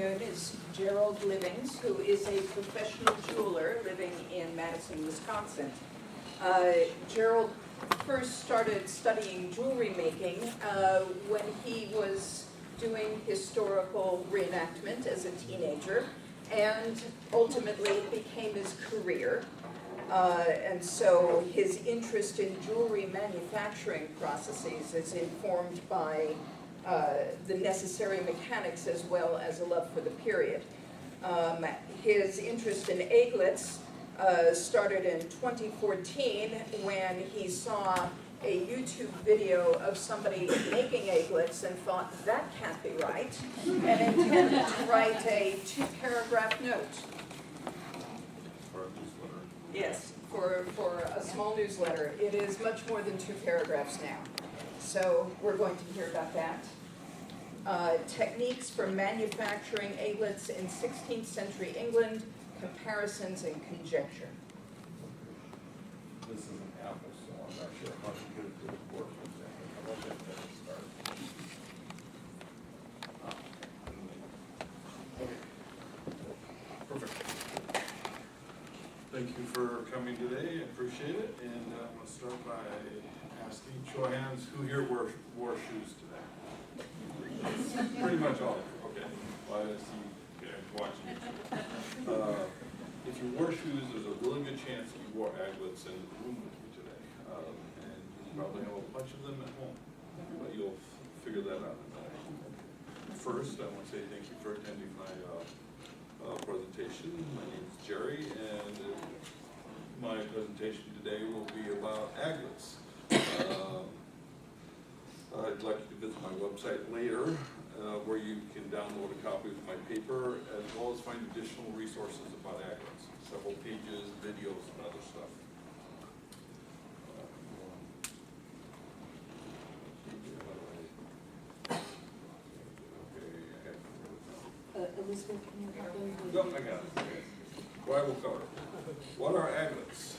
afternoon is Gerald Livings, who is a professional jeweler living in Madison, Wisconsin. Gerald first started studying jewelry making when he was doing historical reenactment as a teenager, and ultimately it became his career. And so his interest in jewelry manufacturing processes is informed by the necessary mechanics as well as a love for the period. His interest in aglets started in 2014 when he saw a YouTube video of somebody making aglets and thought, that can't be right, and intended to write a 2-paragraph note. For a newsletter? Yes, for a small newsletter. It is much more than 2 paragraphs now. So we're going to hear about that. Techniques for manufacturing aglets in 16th century England, comparisons and conjecture. This is an apple, so I'm not sure how good it would work exactly. How about that better start? Okay. Perfect. Thank you for coming today. I appreciate it. And I'm going to start by asking show of hands who here wore shoes today. Pretty much all of you. Okay. Well, I see you guys watching. If you wore shoes, there's a really good chance that you wore aglets in the room with you today. And you probably have a bunch of them at home, but you'll figure that out. First, I want to say thank you for attending my presentation. My name is Jerry, and my presentation today will be about aglets. I'd like you to visit my website later, where you can download a copy of my paper, as well as find additional resources about aglets, several pages, videos, and other stuff. Elizabeth, can you Nope, I got it. Okay. Well, I will cover it. What are aglets?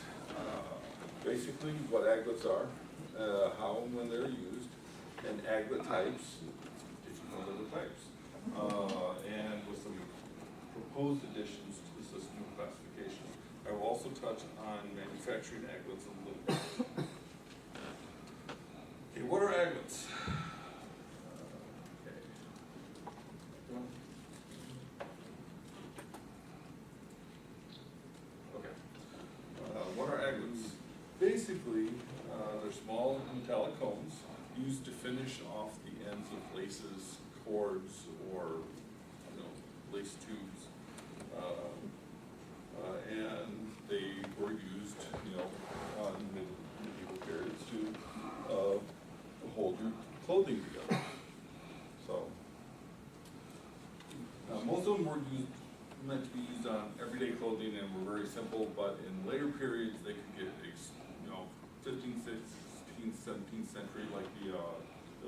Basically, what aglets are, how and when they're used, and aglet types, if you know the types, and with some proposed additions to the system of classification. I will also touch on manufacturing aglets a little bit. Okay, what are aglets? What are aglets? Basically, they're small metallic cones used to finish off the ends of laces, cords, or lace tubes, and they were used, on medieval periods to hold your clothing together. So, most of them were meant to be used on everyday clothing and were very simple, but in later periods they could get 15th, 16th, 17th century, like the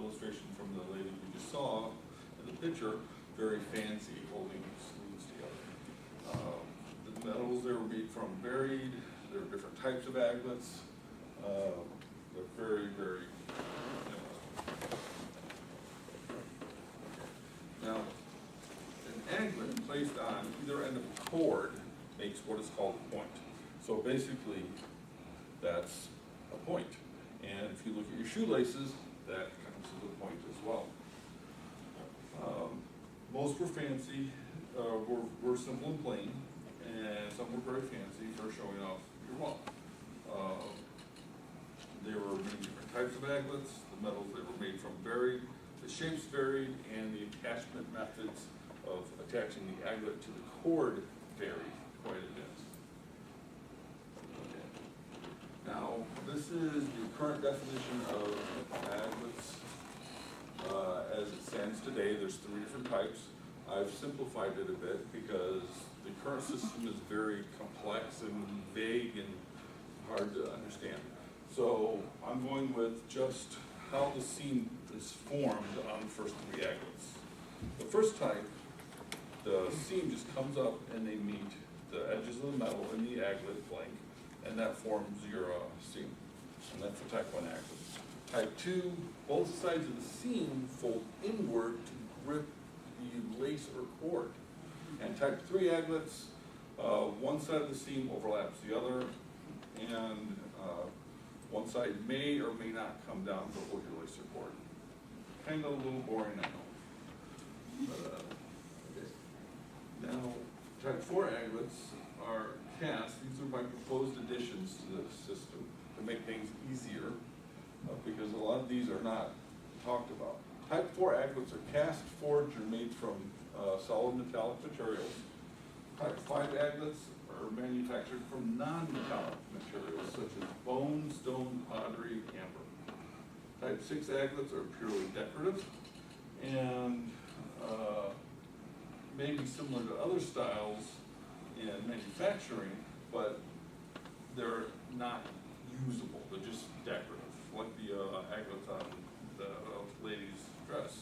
illustration from the lady we just saw in the picture, very fancy, holding sleeves together. The metals they were made from varied. There are different types of aglets. They're very, very Now, an aglet placed on either end of a cord makes what is called a point. So basically, that's a point. And if you look at your shoelaces, that counts as a point as well. Most were fancy, were simple and plain, and some were very fancy for showing off your wealth. There were many different types of aglets. The metals they were made from varied, the shapes varied, and the attachment methods of attaching the aglet to the cord varied quite a bit. Okay. Now, this is the current definition of aglets. As it stands today, there's 3 different types. I've simplified it a bit because the current system is very complex and vague and hard to understand. So I'm going with just how the seam is formed on the first 3 aglets. The first type, the seam just comes up and they meet the edges of the metal in the aglet blank, and that forms your seam. And that's the type 1 aglet. Type 2, both sides of the seam fold inward to grip the lace or cord. And type 3 aglets, one side of the seam overlaps the other, and one side may or may not come down to hold your lace support. Kind of a little boring, I know. But, okay. Now, type 4 aglets are cast. These are my proposed additions to the system to make things easier, because a lot of these are not talked about. Type 4 aglets are cast, forged, or made from solid metallic materials. Type 5 aglets are manufactured from non-metallic materials such as bone, stone, pottery, amber. Type 6 aglets are purely decorative and may be similar to other styles in manufacturing, but they're not usable. They're just decorative, like the aglets on the lady's dress.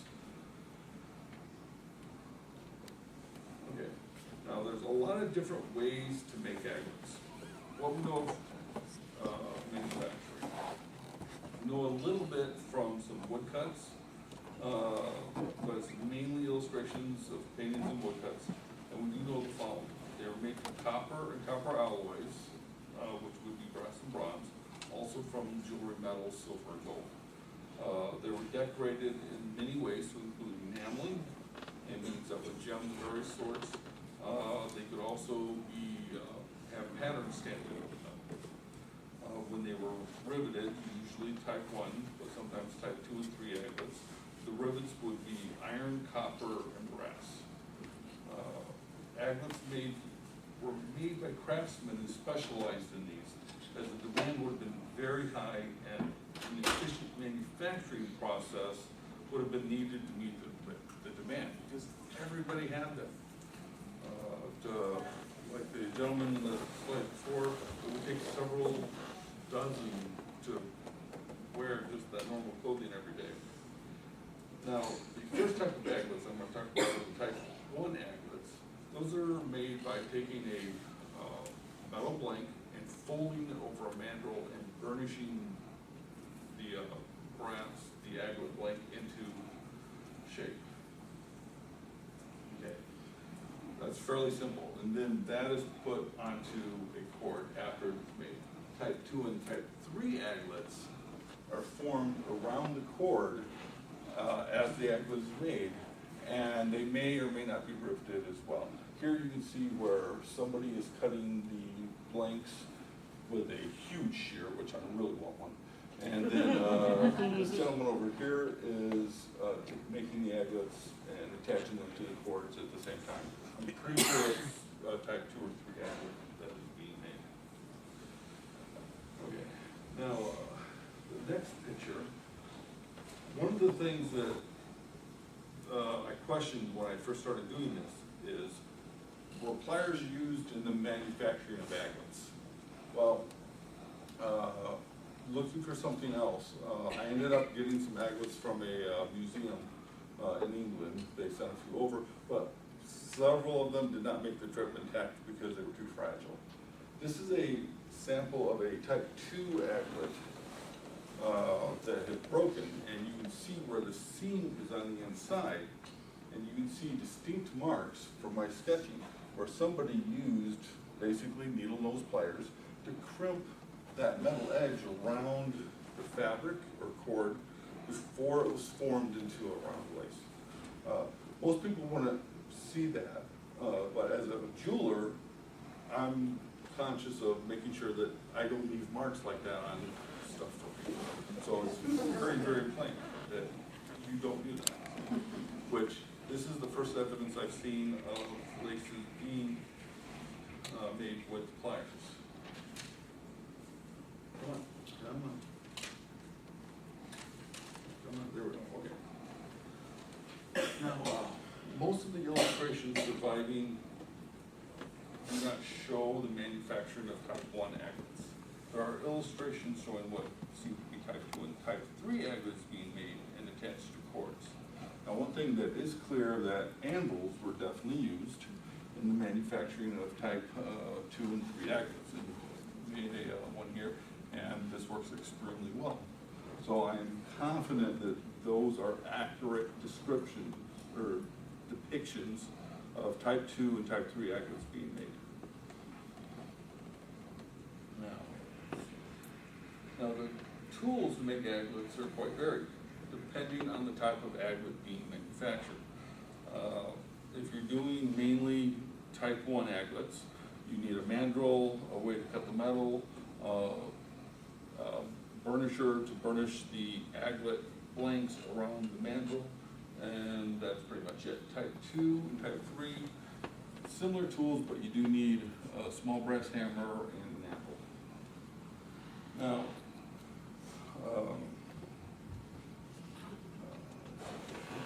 Okay, now there's a lot of different ways to make aglets. What we know of manufacturing. We know a little bit from some woodcuts, but it's mainly illustrations of paintings and woodcuts. And we do know the following. They were made from copper and copper alloys, which would be brass and bronze, also from jewelry, metals, silver, and gold. They were decorated in many ways, to include enameling, and means that with gems of various sorts. They could also be have patterns stamped over them. When they were riveted, usually type 1, but sometimes type 2 and 3 aglets, the rivets would be iron, copper, and brass. Aglets were made by craftsmen who specialized in these, as the demand would have been very high and an efficient manufacturing process would have been needed to meet the demand, because everybody had them. Like the gentleman in the slide before, it would take several dozen to wear just that normal clothing every day. Now, the first type of aglets I'm going to talk about are the type 1 aglets. Those are made by taking a metal blank and folding it over a mandrel and burnishing the aglet blank into shape. Okay, that's fairly simple. And then that is put onto a cord after it's made. Type 2 and type 3 aglets are formed around the cord as the aglet is made, and they may or may not be riveted as well. Here you can see where somebody is cutting the blanks with a huge shear, which I really want one. And then this gentleman over here is making the aglets and attaching them to the cords at the same time. I'm pretty sure it's type 2 or 3 aglet that is being made. Okay, now the next picture. One of the things that I questioned when I first started doing this is, were pliers used in the manufacturing of aglets? Well, looking for something else, I ended up getting some aglets from a museum in England. They sent a few over, but several of them did not make the trip intact because they were too fragile. This is a sample of a type 2 aglet that had broken, and you can see where the seam is on the inside, and you can see distinct marks from my sketching where somebody used basically needle nose pliers to crimp that metal edge around the fabric or cord before it was formed into a round lace. Most people wouldn't see that, but as a jeweler, I'm conscious of making sure that I don't leave marks like that on stuff for people. So it's very, very plain that you don't do that. Which, this is the first evidence I've seen of laces being made with pliers. Come on. There we go, okay. Now, most of the illustrations surviving do not show the manufacturing of type 1 aglets. There are illustrations showing what seem to be type 2 and type 3 aglets being made and attached to cords. Now, one thing that is clear, that anvils were definitely used in the manufacturing of type 2 and 3 aglets. And we made one here, and this works extremely well. So I am confident that those are accurate descriptions or depictions of type 2 and type 3 aglets being made. Now the tools to make aglets are quite varied, depending on the type of aglet being manufactured. If you're doing mainly type 1 aglets, you need a mandrel, a way to cut the metal, burnisher to burnish the aglet blanks around the mandrel, and that's pretty much it. Type 2 and type 3, similar tools, but you do need a small brass hammer and an apple. Now,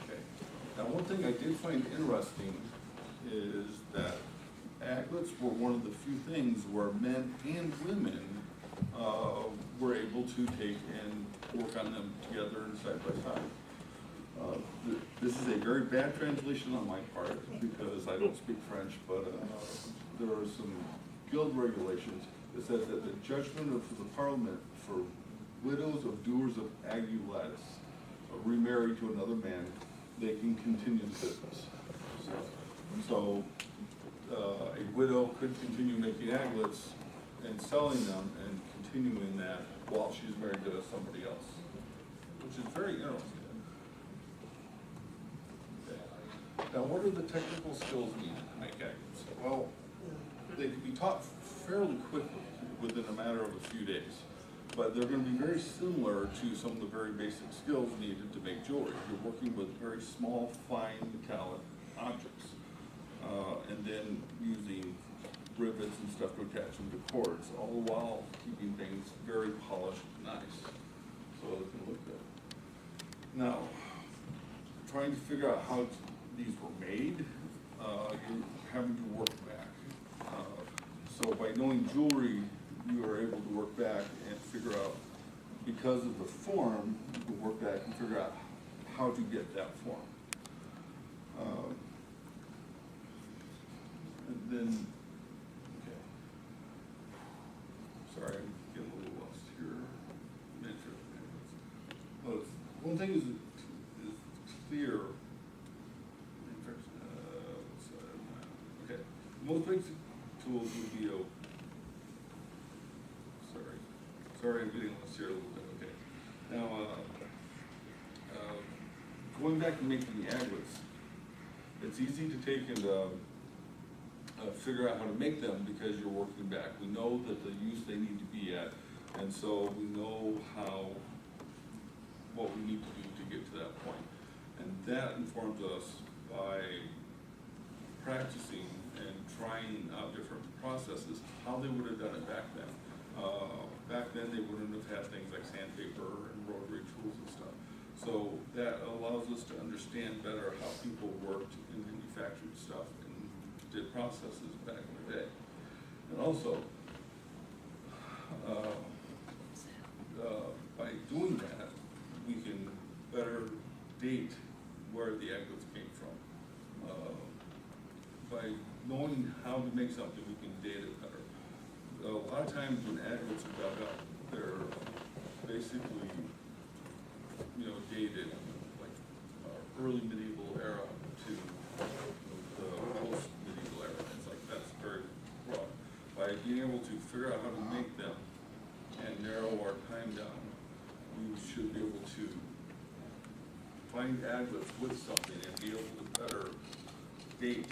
okay. Now, one thing I did find interesting is that aglets were one of the few things where men and women were able to take and work on them together and side by side. This is a very bad translation on my part because I don't speak French, but there are some guild regulations that says that the judgment of the parliament for widows of doers of aigulets remarried to another man, they can continue the business. So a widow could continue making aglets and selling them and continuing that while she's married to somebody else, which is very interesting. Okay. Now, what are the technical skills needed to make aglets? Well, they can be taught fairly quickly within a matter of a few days, but they're going to be very similar to some of the very basic skills needed to make jewelry. You're working with very small, fine metallic objects, and then using rivets and stuff to attach them to cords, all the while keeping things very polished and nice, so it can look good. Now, trying to figure out how these were made, you're having to work back. So by knowing jewelry, you are able to work back and figure out, because of the form, you can work back and figure out how to get that form. And then, okay. Sorry, I'm getting a little lost here. Well, one thing is clear. Okay, most basic tools would be sorry, I'm getting lost here a little bit. Okay, now going back to making the aglets, it's easy to take and figure out how to make them because you're working back. We know that the use they need to be at, and so we know what we need to do to get to that point. And that informs us by practicing and trying out different processes, how they would have done it back then. Back then, they wouldn't have had things like sandpaper and rotary tools and stuff. So that allows us to understand better how people worked and manufactured stuff and did processes back in the day. And also, by doing that, we can better date where the aglets came from. By knowing how to make something, we can date it better. A lot of times when aglets are dug up, they're basically, dated like early medieval era to the post-medieval era. It's like that's very broad. By being able to figure out how to make them and narrow our time down, we should be able to find aglets with something and be able to better date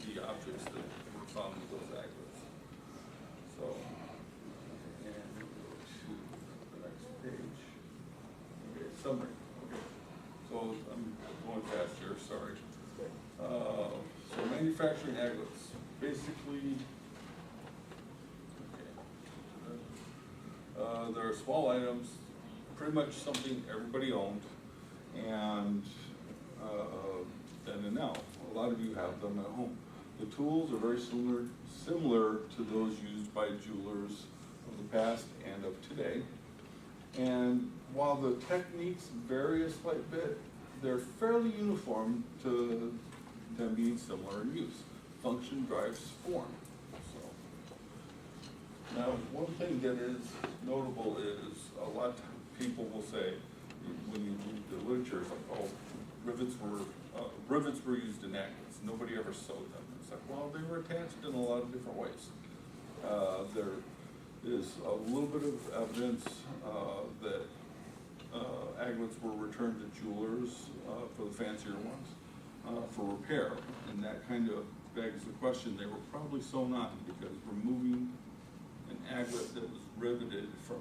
the objects that were found with those aglets. So, and we'll go to the next page. Okay, summary. Okay, so I'm going fast here, sorry. So manufacturing aglets, basically, okay. There are small items, pretty much something everybody owned, and then and now, a lot of you have them at home. The tools are very similar to those used by jewelers of the past and of today. And while the techniques vary a slight bit, they're fairly uniform to them being similar in use. Function drives form. So, now, one thing that is notable is a lot of people will say, when you read the literature, it's like, oh, rivets were used in aglets. nobody ever sewed them. It's like, well, they were attached in a lot of different ways. There is a little bit of evidence that aglets were returned to jewelers for the fancier ones for repair, and that kind of begs the question, they were probably sewn on, because removing an aglet that was riveted from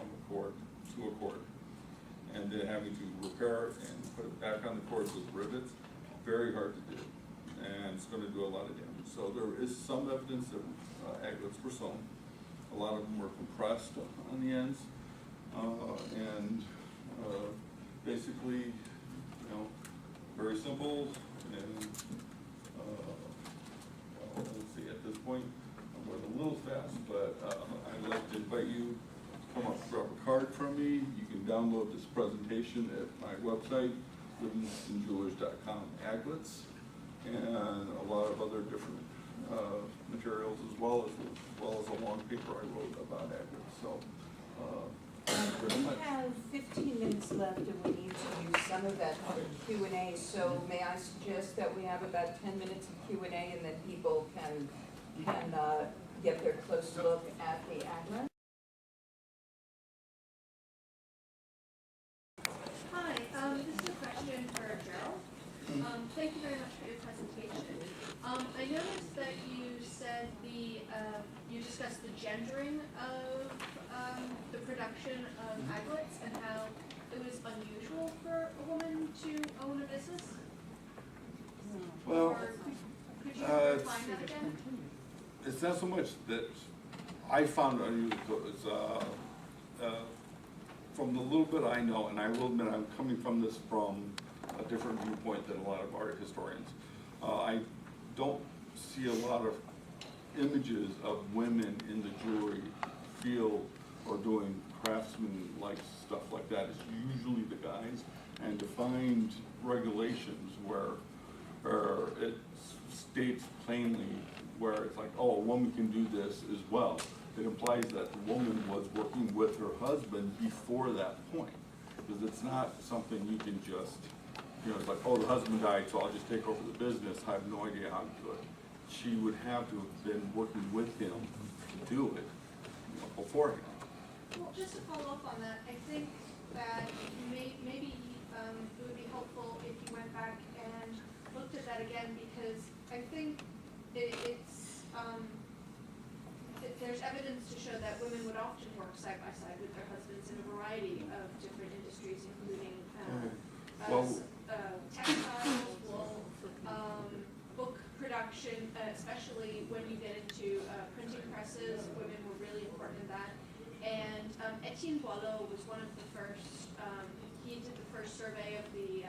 a cord to a cord, and then having to repair it and put it back on the cord with rivets, very hard to do, and it's going to do a lot of damage. So there is some evidence that aglets were sewn. A lot of them were compressed on the ends, and basically, very simple. And well, let's see, at this point, I'm going a little fast, but I'd like to invite you to come up, grab a card from me. You can download this presentation at my website, livingstonjewelers.com, aglets, and a lot of other different materials, as well as a long paper I wrote about aglets. So, We have 15 minutes left, and we need to use some of that for Q&A. So may I suggest that we have about 10 minutes of Q&A, and then people can get their close look at the aglet. Hi, this is a question for Gerald. Thank you very much for your presentation. I noticed that you said you discussed the gendering of the production of aglets and how it was unusual for a woman to own a business. well, Or could you refine that again? it's not so much that I found unusual, it's from the little bit I know, and I will admit I'm coming from this from a different viewpoint than a lot of art historians. I don't see a lot of images of women in the jewelry field or doing craftsman-like stuff like that. It's usually the guys, and to find regulations where it states plainly where it's like, oh, a woman can do this as well. It implies that the woman was working with her husband before that point, because it's not something you can just, it's like, oh, the husband died, so I'll just take over the business. I have no idea how to do it. She would have to have been working with him to do it beforehand. Well, just to follow up on that, I think that maybe it would be helpful if you went back and looked at that again, because I think there's evidence to show that women would often work side by side with their husbands in a variety of different industries, including textiles, wool, book production, especially when you get into printing presses. Women were really important in that. And Etienne Boileau was one of the first, he did the first survey of the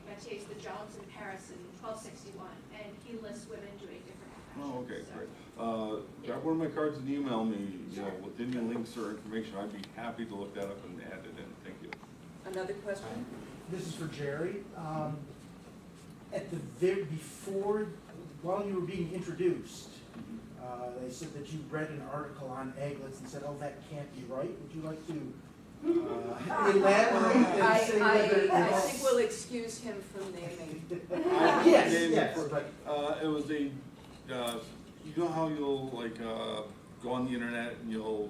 métiers, the jobs in Paris in 1261, and he lists women doing different professions. Oh, okay, great. Grab one of my cards and email me, with any links or information. I'd be happy to look that up and add it in. Thank you. Another question? This is for Jerry. At the before, while you were being introduced, they said that you read an article on aglets and said, "Oh, that can't be right." Would you like to elaborate and say whether I think we'll excuse him from naming. Yes, but it was a, you know how you'll go on the internet and you'll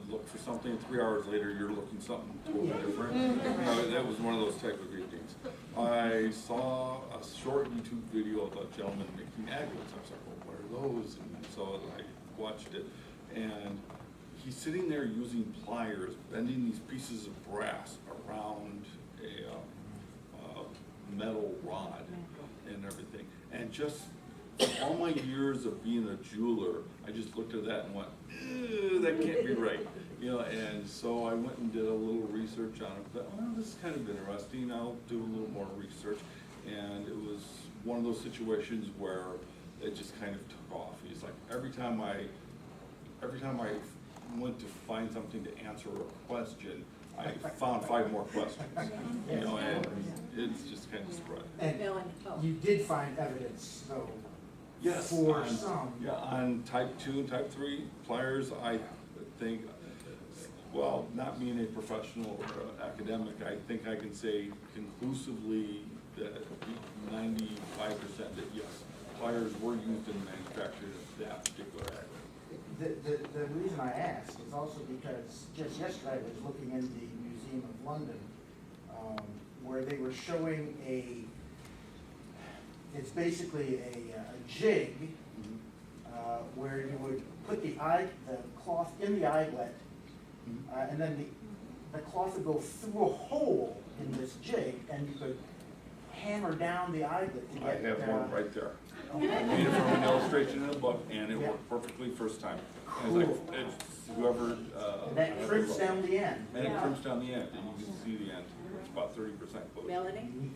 look for something, 3 hours later you're looking something totally different? That was one of those type of readings. I saw a short YouTube video of a gentleman making aglets. I was like, well, what are those? And so I watched it, and he's sitting there using pliers, bending these pieces of brass around a metal rod and everything. And just all my years of being a jeweler, I just looked at that and went, that can't be right. And so I went and did a little research on it. But, well, this is kind of interesting. I'll do a little more research. And it was one of those situations where it just kind of took off. He's like, every time I went to find something to answer a question, I found 5 more questions. And it's just kind of spread. and you did find evidence, though. Yes, For some. Yeah, on type 2 and type 3 pliers, I think, well, not being a professional or academic, I think I can say conclusively that 95% that yes, pliers were used in the manufacturing of that particular aglet. The reason I ask is also because just yesterday I was looking in the Museum of London, where they were showing it's basically a jig, where you would put the cloth in the eaglet, and then the cloth would go through a hole in this jig, and you could hammer down the eaglet to I get. have one right there. I made it from an illustration in a book, and it worked perfectly first time. And it's like, it's whoever. And that crimps down the end. And it crimps down the end, and you can see the end. It's about 30% closed. Melanie? Neat.